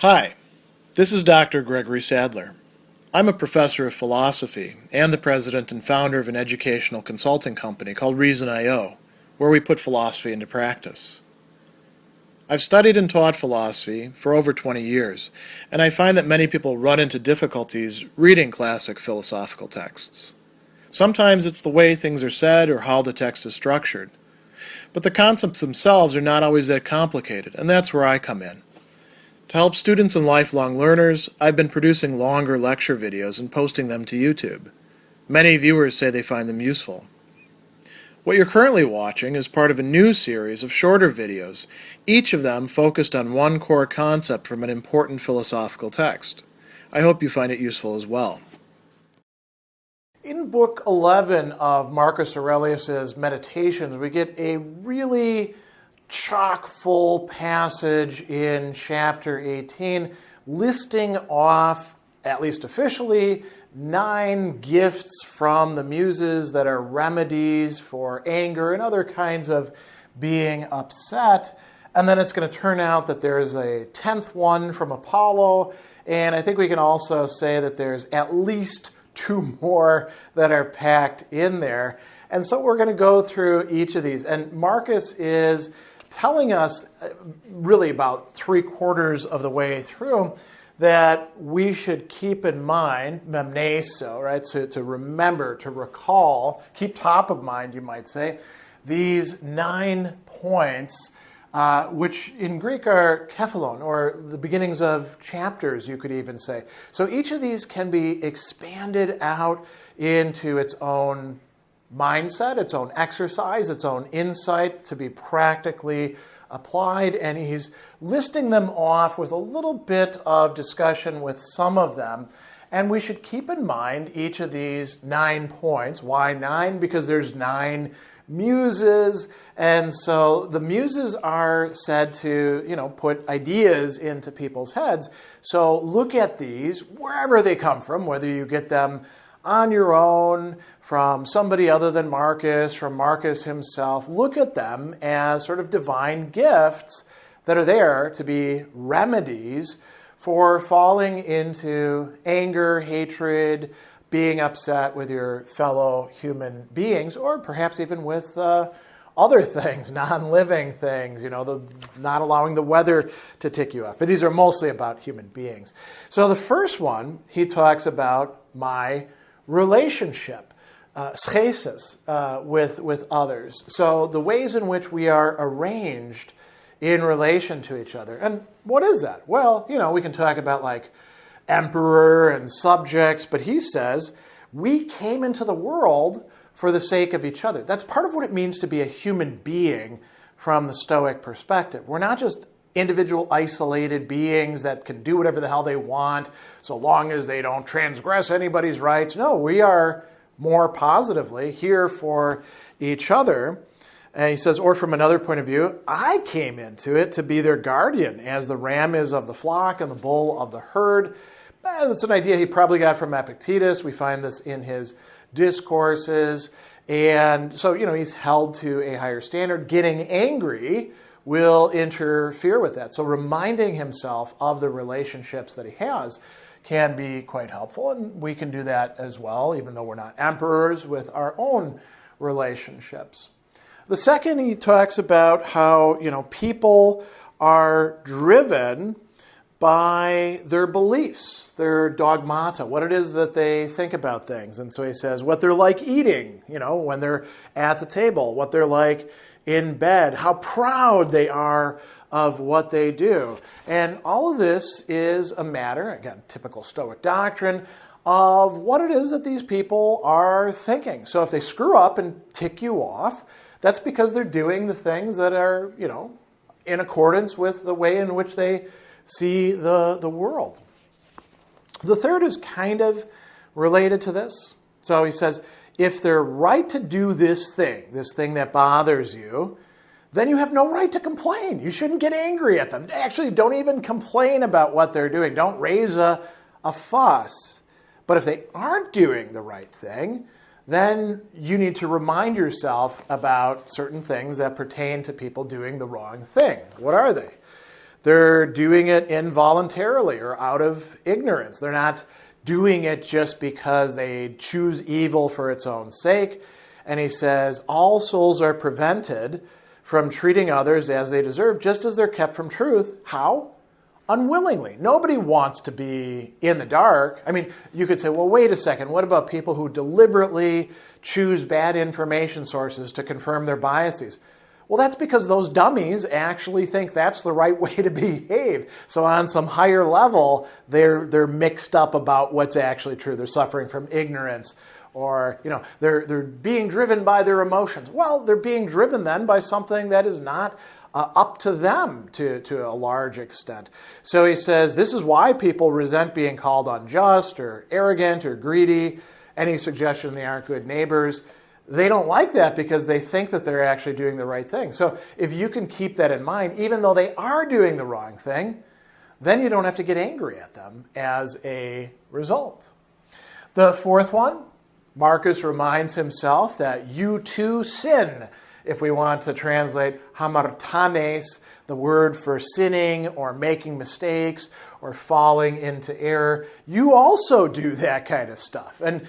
Hi, this is Dr. Gregory Sadler. I'm a professor of philosophy and the president and founder of an educational consulting company called Reason.io, where we put philosophy into practice. I've studied and taught philosophy for over 20 years, and I find that many people run into difficulties reading classic philosophical texts. Sometimes it's the way things are said or how the text is structured. But the concepts themselves are not always that complicated, and that's where I come in. To help students and lifelong learners, I've been producing longer lecture videos and posting them to YouTube. Many viewers say they find them useful. What you're currently watching is part of a new series of shorter videos, each of them focused on one core concept from an important philosophical text. I hope you find it useful as well. In Book 11 of Marcus Aurelius' Meditations, we get a really chock-full passage in chapter 18 listing off, at least officially, 9 gifts from the Muses that are remedies for anger and other kinds of being upset. And then it's going to turn out that there's a 10th one from Apollo, and I think we can also say that there's at least 2 more that are packed in there. And so we're going to go through each of these. And Marcus is telling us really about 3/4 of the way through that we should keep in mind, memneso, right, to remember, to recall, keep top of mind, you might say, these 9 points, which in Greek are kephalon, or the beginnings of chapters, you could even say. So each of these can be expanded out into its own mindset, its own exercise, its own insight to be practically applied, and he's listing them off with a little bit of discussion with some of them. And we should keep in mind each of these 9 points. Why 9? Because there's 9 muses, and so the muses are said to, put ideas into people's heads. So look at these, wherever they come from, whether you get them on your own, from somebody other than Marcus, from Marcus himself. Look at them as sort of divine gifts that are there to be remedies for falling into anger, hatred, being upset with your fellow human beings, or perhaps even with other things, non-living things, not allowing the weather to tick you off. But these are mostly about human beings. So the first one, he talks about my relationship, schesis, with others. So the ways in which we are arranged in relation to each other. And what is that? Well, we can talk about like emperor and subjects, but he says we came into the world for the sake of each other. That's part of what it means to be a human being from the Stoic perspective. We're not just individual isolated beings that can do whatever the hell they want so long as they don't transgress anybody's rights. No, we are more positively here for each other. And he says, or from another point of view, I came into it to be their guardian, as the ram is of the flock and the bull of the herd. That's an idea he probably got from Epictetus. We find this in his discourses. And so, he's held to a higher standard. Getting angry will interfere with that. So reminding himself of the relationships that he has can be quite helpful. And we can do that as well, even though we're not emperors, with our own relationships. The second, he talks about how, people are driven by their beliefs, their dogmata, what it is that they think about things. And so he says what they're like eating, when they're at the table, what they're like in bed, how proud they are of what they do. And all of this is a matter, again, typical Stoic doctrine, of what it is that these people are thinking. So if they screw up and tick you off, that's because they're doing the things that are, in accordance with the way in which they see the world. The third is kind of related to this. So he says, if they're right to do this thing that bothers you, then you have no right to complain. You shouldn't get angry at them. Actually, don't even complain about what they're doing. Don't raise a fuss. But if they aren't doing the right thing, then you need to remind yourself about certain things that pertain to people doing the wrong thing. What are they? they're doing it involuntarily or out of ignorance. They're not doing it just because they choose evil for its own sake. And he says, all souls are prevented from treating others as they deserve, just as they're kept from truth. How? Unwillingly. Nobody wants to be in the dark. I mean, you could say, well, wait a second. What about people who deliberately choose bad information sources to confirm their biases? Well, that's because those dummies actually think that's the right way to behave. So on some higher level, they're mixed up about what's actually true. They're suffering from ignorance, or they're being driven by their emotions. Well, they're being driven then by something that is not up to them to a large extent. So he says this is why people resent being called unjust or arrogant or greedy. Any suggestion they aren't good neighbors. They don't like that because they think that they're actually doing the right thing. So if you can keep that in mind, even though they are doing the wrong thing, then you don't have to get angry at them as a result. The fourth one, Marcus reminds himself that you too sin. If we want to translate hamartanes, the word for sinning or making mistakes or falling into error, you also do that kind of stuff. And,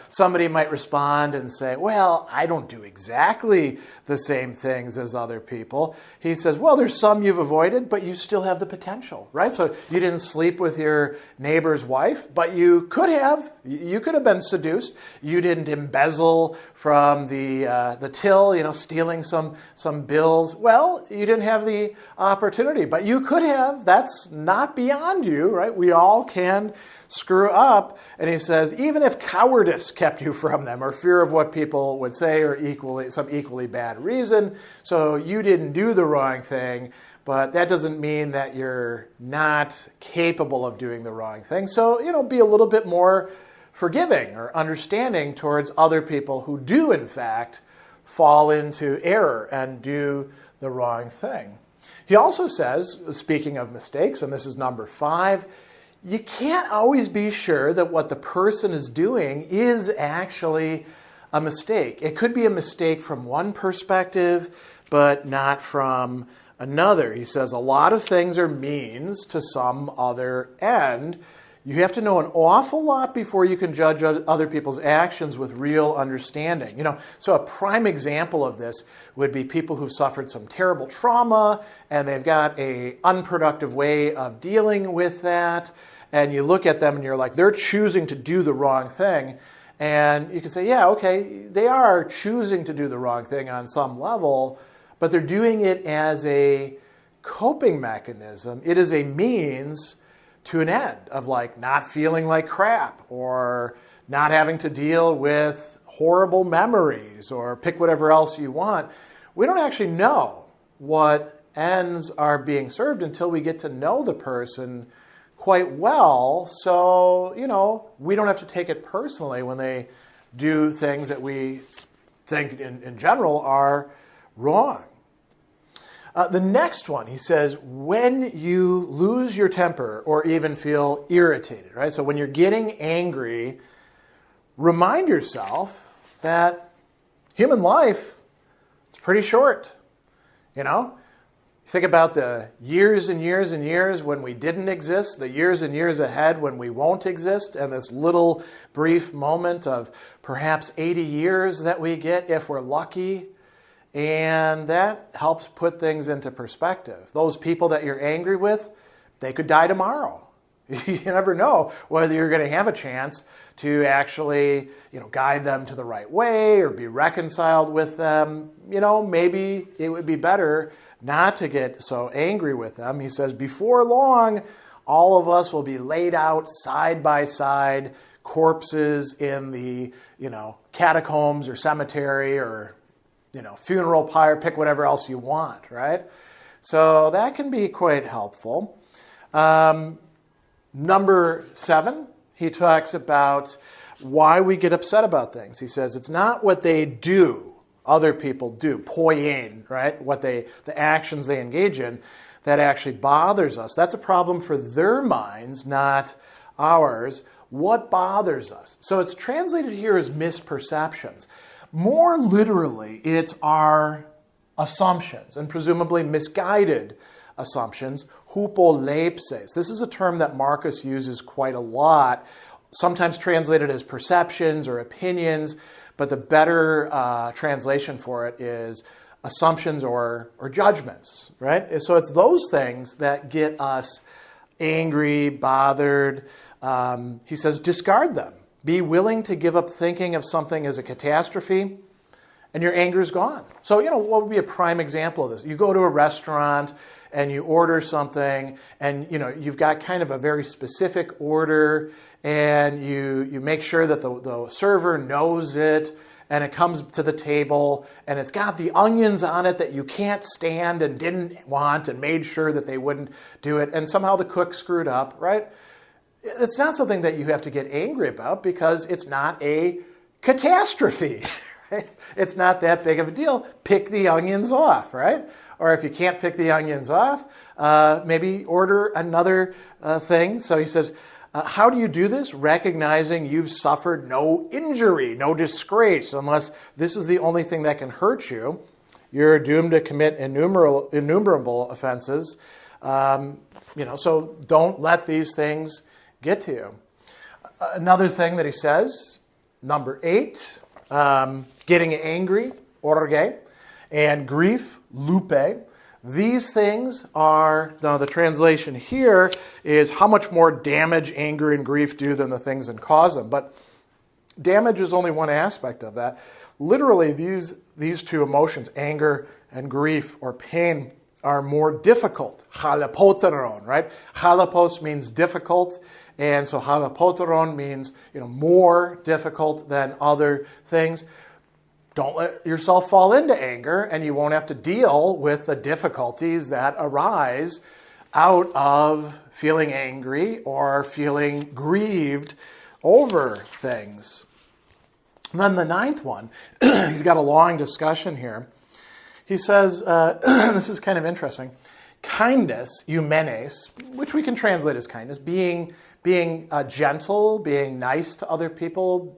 somebody might respond and say, well, I don't do exactly the same things as other people. He says, well, there's some you've avoided, but you still have the potential, right? So you didn't sleep with your neighbor's wife, but you could have. You could have been seduced. You didn't embezzle from the till, stealing some bills. Well, you didn't have the opportunity, but you could have. That's not beyond you, right? We all can screw up. And he says, even if cowardice kept you from them, or fear of what people would say, or some equally bad reason, so you didn't do the wrong thing, but that doesn't mean that you're not capable of doing the wrong thing. So, be a little bit more forgiving or understanding towards other people who do, in fact, fall into error and do the wrong thing. He also says, speaking of mistakes, and this is number 5, you can't always be sure that what the person is doing is actually a mistake. It could be a mistake from one perspective, but not from another. He says a lot of things are means to some other end. You have to know an awful lot before you can judge other people's actions with real understanding. So a prime example of this would be people who've suffered some terrible trauma and they've got an unproductive way of dealing with that. And you look at them and you're like, they're choosing to do the wrong thing. And you can say, yeah, okay, they are choosing to do the wrong thing on some level, but they're doing it as a coping mechanism. It is a means to an end of not feeling like crap or not having to deal with horrible memories or pick whatever else you want. We don't actually know what ends are being served until we get to know the person quite well. So, we don't have to take it personally when they do things that we think in general are wrong. The next one, he says, when you lose your temper or even feel irritated, right? So when you're getting angry, remind yourself that human life is pretty short. Think about the years and years and years when we didn't exist, the years and years ahead when we won't exist, and this little brief moment of perhaps 80 years that we get if we're lucky. And that helps put things into perspective. Those people that you're angry with, they could die tomorrow. You never know whether you're going to have a chance to actually, guide them to the right way or be reconciled with them. Maybe it would be better not to get so angry with them. He says, before long, all of us will be laid out side by side, corpses in the, catacombs or cemetery or funeral pyre, pick whatever else you want, right? So that can be quite helpful. Number 7, he talks about why we get upset about things. He says it's not what they do, other people do, poiein, right? The actions they engage in that actually bothers us. That's a problem for their minds, not ours. What bothers us? So it's translated here as misperceptions. More literally, it's our assumptions and presumably misguided assumptions. Hupolepses. This is a term that Marcus uses quite a lot, sometimes translated as perceptions or opinions, but the better translation for it is assumptions or judgments, right? So it's those things that get us angry, bothered. He says, discard them. Be willing to give up thinking of something as a catastrophe, and your anger is gone. So, what would be a prime example of this? You go to a restaurant and you order something, and, you've got kind of a very specific order, and you make sure that the server knows it, and it comes to the table, and it's got the onions on it that you can't stand and didn't want and made sure that they wouldn't do it, and somehow the cook screwed up, right? It's not something that you have to get angry about because it's not a catastrophe. Right? It's not that big of a deal. Pick the onions off, right? Or if you can't pick the onions off, maybe order another thing. So he says, how do you do this? Recognizing you've suffered no injury, no disgrace, unless this is the only thing that can hurt you. You're doomed to commit innumerable offenses. So don't let these things get to you. Another thing that he says, number 8, getting angry, orge, and grief, lupe. These things are, now the translation here is how much more damage anger and grief do than the things that cause them. But damage is only one aspect of that. Literally, these two emotions, anger and grief or pain, are more difficult. Halapoteron, right? Halapos means difficult, and so halapoteron means more difficult than other things. Don't let yourself fall into anger, and you won't have to deal with the difficulties that arise out of feeling angry or feeling grieved over things. And then the 9th one, he's got a long discussion here. He says, this is kind of interesting, kindness, eumenes, which we can translate as kindness, being gentle, being nice to other people,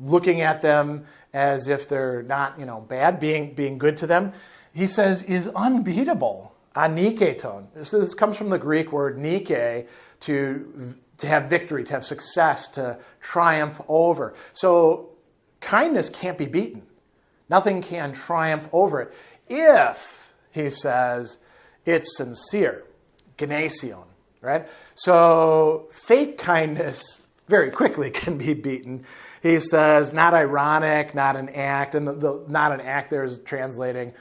looking at them as if they're not, bad, being good to them, he says, is unbeatable. Aniketon. This comes from the Greek word nike, to have victory, to have success, to triumph over. So kindness can't be beaten. Nothing can triumph over it if, he says, it's sincere. Gnesion, right? So fake kindness very quickly can be beaten. He says, not ironic, not an act, and the not an act there is translating,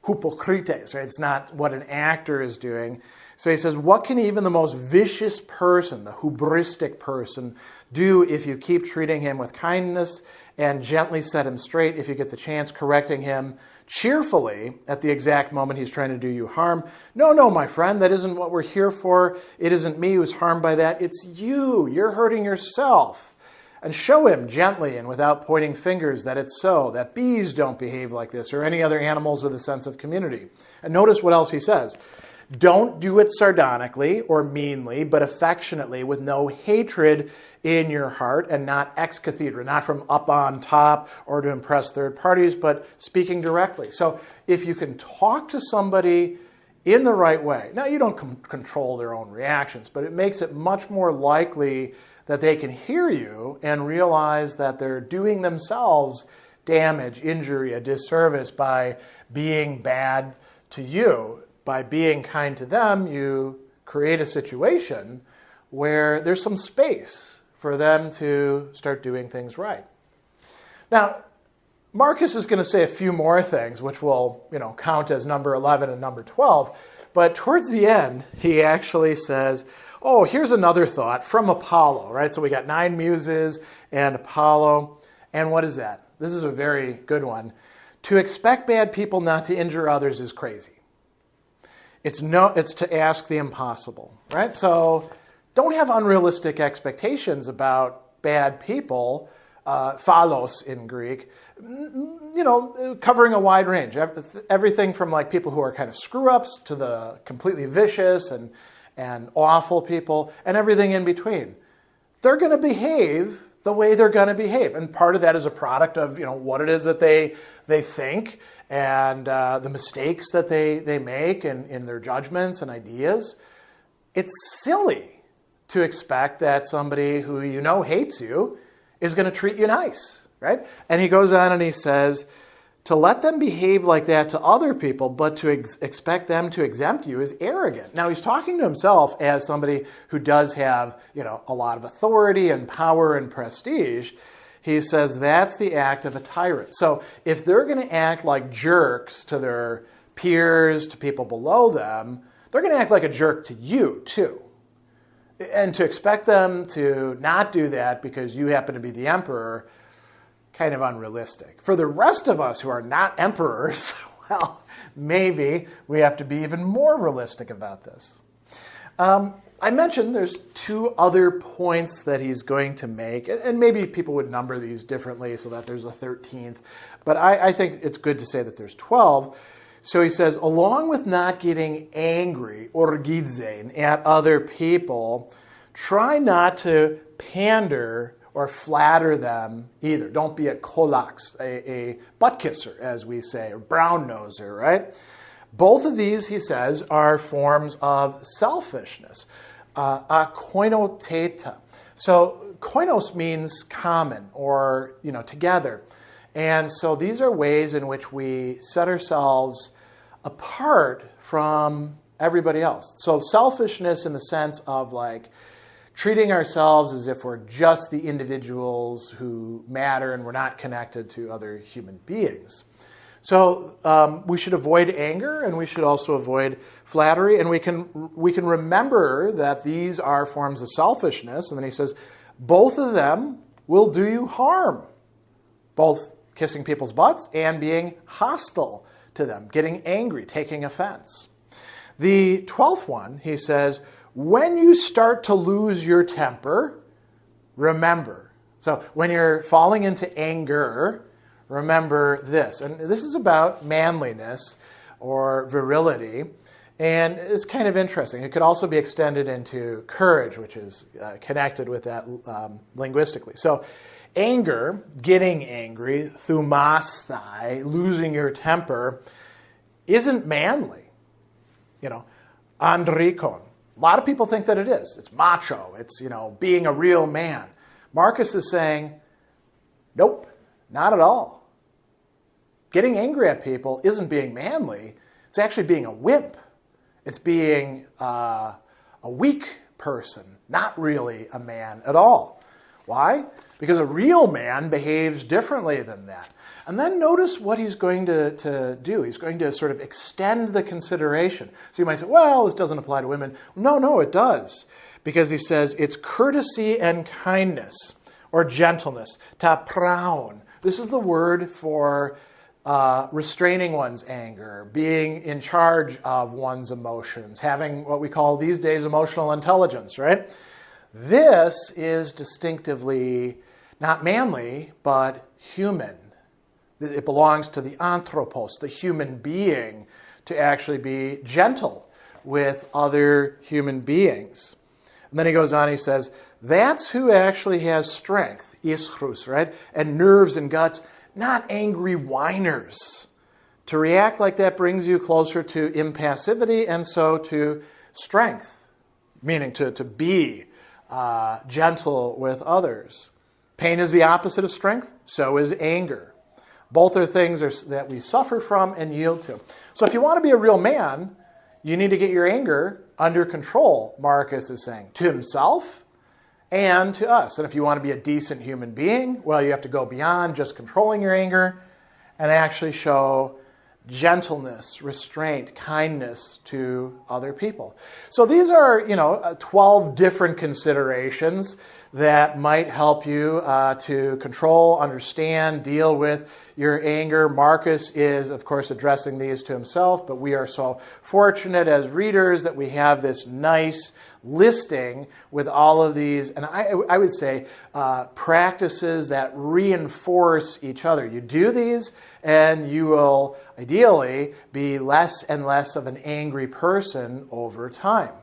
hypocrites, right? It's not what an actor is doing. So he says, what can even the most vicious person, the hubristic person, do if you keep treating him with kindness and gently set him straight if you get the chance, correcting him cheerfully at the exact moment he's trying to do you harm? No, my friend, that isn't what we're here for. It isn't me who's harmed by that. It's you. You're hurting yourself. And show him gently and without pointing fingers that it's so, that bees don't behave like this or any other animals with a sense of community. And notice what else he says. Don't do it sardonically or meanly, but affectionately with no hatred in your heart and not ex cathedra, not from up on top or to impress third parties, but speaking directly. So if you can talk to somebody in the right way, now you don't control their own reactions, but it makes it much more likely that they can hear you and realize that they're doing themselves damage, injury, a disservice by being bad to you. By being kind to them, you create a situation where there's some space for them to start doing things right. Now, Marcus is going to say a few more things, which will, count as number 11 and number 12. But towards the end, he actually says, oh, here's another thought from Apollo, right? So we got 9 Muses and Apollo. And what is that? This is a very good one. To expect bad people not to injure others is crazy. It's to ask the impossible, right? So don't have unrealistic expectations about bad people, phalos in Greek, covering a wide range. Everything from like people who are kind of screw-ups to the completely vicious and awful people and everything in between. They're going to behave the way they're going to behave. And part of that is a product of, what it is that they think and the mistakes that they make in their judgments and ideas. It's silly to expect that somebody who hates you is going to treat you nice, right? And he goes on and he says, to let them behave like that to other people, but to expect them to exempt you is arrogant. Now, he's talking to himself as somebody who does have, a lot of authority and power and prestige. He says that's the act of a tyrant. So if they're going to act like jerks to their peers, to people below them, they're going to act like a jerk to you, too. And to expect them to not do that because you happen to be the emperor, kind of unrealistic. For the rest of us who are not emperors, well, maybe we have to be even more realistic about this. I mentioned there's 2 other points that he's going to make, and maybe people would number these differently so that there's a 13th, but I think it's good to say that there's 12. So he says, along with not getting angry, orgizein, at other people, try not to pander or flatter them either. Don't be a kolax, a butt kisser, as we say, or brown noser, right? Both of these, he says, are forms of selfishness. Koinoteta. So koinos means common or, together. And so these are ways in which we set ourselves apart from everybody else. So selfishness in the sense of treating ourselves as if we're just the individuals who matter and we're not connected to other human beings. So we should avoid anger, and we should also avoid flattery, and we can remember that these are forms of selfishness. And then he says, both of them will do you harm, both kissing people's butts and being hostile to them, getting angry, taking offense. The 12th one, he says, when you start to lose your temper, remember. So when you're falling into anger, remember this. And this is about manliness or virility. And it's kind of interesting. It could also be extended into courage, which is connected with that linguistically. So anger, getting angry, thumasthai, losing your temper, isn't manly. Andrikon. A lot of people think that it is. It's macho. It's, being a real man. Marcus is saying, nope, not at all. Getting angry at people isn't being manly. It's actually being a wimp. It's being a weak person, not really a man at all. Why? Because a real man behaves differently than that. And then notice what he's going to do. He's going to sort of extend the consideration. So you might say, well, this doesn't apply to women. No, it does. Because he says it's courtesy and kindness or gentleness. Ta praun. This is the word for restraining one's anger, being in charge of one's emotions, having what we call these days emotional intelligence, right? This is distinctively not manly, but human. It belongs to the anthropos, the human being, to actually be gentle with other human beings. And then he goes on, he says, that's who actually has strength, ischrus, right? And nerves and guts, not angry whiners. To react like that brings you closer to impassivity and so to strength, meaning to be gentle with others. Pain is the opposite of strength, so is anger. Both are things that we suffer from and yield to. So if you want to be a real man, you need to get your anger under control, Marcus is saying, to himself and to us. And if you want to be a decent human being, well, you have to go beyond just controlling your anger and actually show gentleness, restraint, kindness to other people. So these are, 12 different considerations that might help you to control, understand, deal with your anger. Marcus is, of course, addressing these to himself, but we are so fortunate as readers that we have this nice listing with all of these, and I would say practices that reinforce each other. You do these, and you will ideally be less and less of an angry person over time.